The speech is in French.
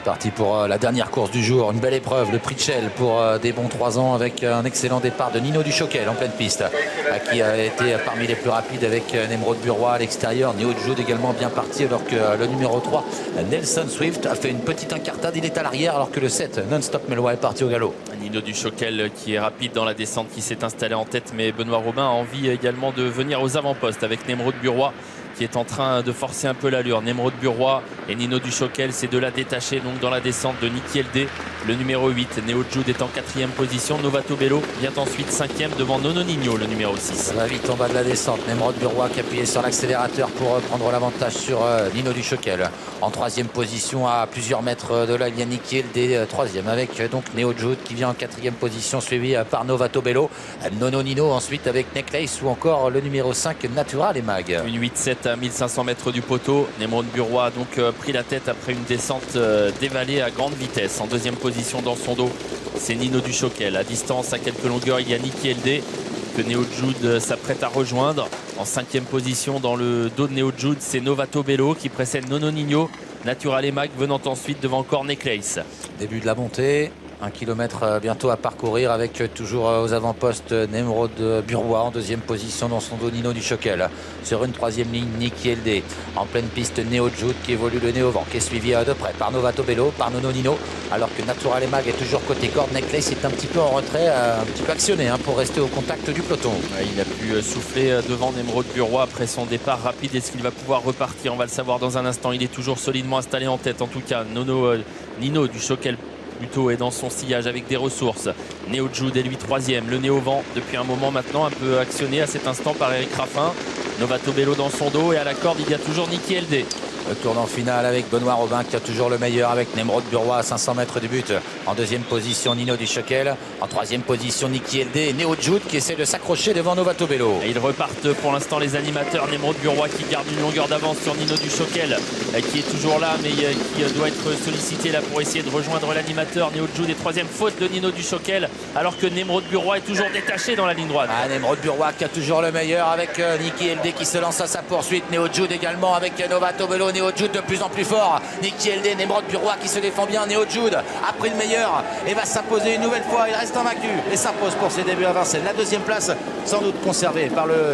parti pour la dernière course du jour. Une belle épreuve, le prix de Shell pour des bons 3 ans avec un excellent départ de Nino Duchoquel en pleine piste, qui a été parmi les plus rapides avec Nemrod Burrois à l'extérieur. Neo Jude également bien parti, alors que le numéro 3, Nelson Swift, a fait une petite incartade. Il est à l'arrière alors que le 7, Non-Stop Melwa, est parti au galop. Nino Duchoquel qui est rapide dans la descente, qui s'est installé en tête, mais Benoît Robin a envie également de venir aux avant-postes avec Nemrod Burrois qui est en train de forcer un peu l'allure. Nemrod Burrois et Nino Duchoquel, c'est de la détacher donc dans la descente de Niki LD. Le numéro 8, Neo Jude, est en 4e position. Novato Bello vient ensuite 5e devant Nono Nino, le numéro 6. Ça va vite en bas de la descente. Nemrod Burrois qui appuyait sur l'accélérateur pour prendre l'avantage sur Nino Duchoquel. En 3e position, à plusieurs mètres de là, il y a Niki LD, 3e, avec donc Neo Jude qui vient en 4e position, suivi par Novato Bello. Nono Nino ensuite avec Necklace, ou encore le numéro 5, Natural et Mag. Une 8-7 à 1500 mètres du poteau. Nemrod Burrois a donc pris la tête après une descente dévalée à grande vitesse. En 2e position dans son dos, c'est Nino Duchoquel. À distance, à quelques longueurs, il y a Niki LD que Neo Jude s'apprête à rejoindre. En 5e position dans le dos de Neo Jude, c'est Novato Bello qui précède Nono Nino. Natural et Mag venant ensuite devant encore Necklace. Début de la montée. 1 kilomètre bientôt à parcourir, avec toujours aux avant-postes Nemrod Burrois en 2e position dans son dos, Nino Duchoquel. Sur une 3e ligne, Niki LD. En pleine piste, Neo Jude qui évolue le nez au vent, qui est suivi de près par Novato Bello, par Nono Nino, alors que Natural et Mag est toujours côté corde. Necklace est un petit peu en retrait, un petit peu actionné pour rester au contact du peloton. Il a pu souffler devant Nemrod Burrois après son départ rapide. Est-ce qu'il va pouvoir repartir? On va le savoir dans un instant. Il est toujours solidement installé en tête, en tout cas. Nino Duchoquel plutôt est dans son sillage avec des ressources. Neo Jude est lui 3e, le nez au vent depuis un moment maintenant, un peu actionné à cet instant par Eric Raffin. Novato Bello dans son dos, et à la corde il y a toujours Niki LD. Le tournant final avec Benoît Robin qui a toujours le meilleur, avec Nemrod Burrois à 500 mètres du but. En 2e position, Nino Duchoquel. En 3e position, Niki LD et Neo Jude qui essaie de s'accrocher devant Novato Bello. Et ils repartent pour l'instant, les animateurs. Nemrod Burrois qui garde une longueur d'avance sur Nino Duchoquel, qui est toujours là mais qui doit être sollicité là pour essayer de rejoindre l'animateur. Neo Jude est 3e, faute de Nino Duchoquel, alors que Nemrod Burrois est toujours détaché dans la ligne droite. Nemrod Burrois qui a toujours le meilleur, avec Niki LD qui se lance à sa poursuite. Neo Jude également avec Novato Bello. Neo Jude de plus en plus fort. Niki LD, Nemrod Burrois qui se défend bien. Neo Jude a pris le meilleur et va s'imposer une nouvelle fois. Il reste invaincu et s'impose pour ses débuts à Vincennes. La 2e place sans doute conservée par le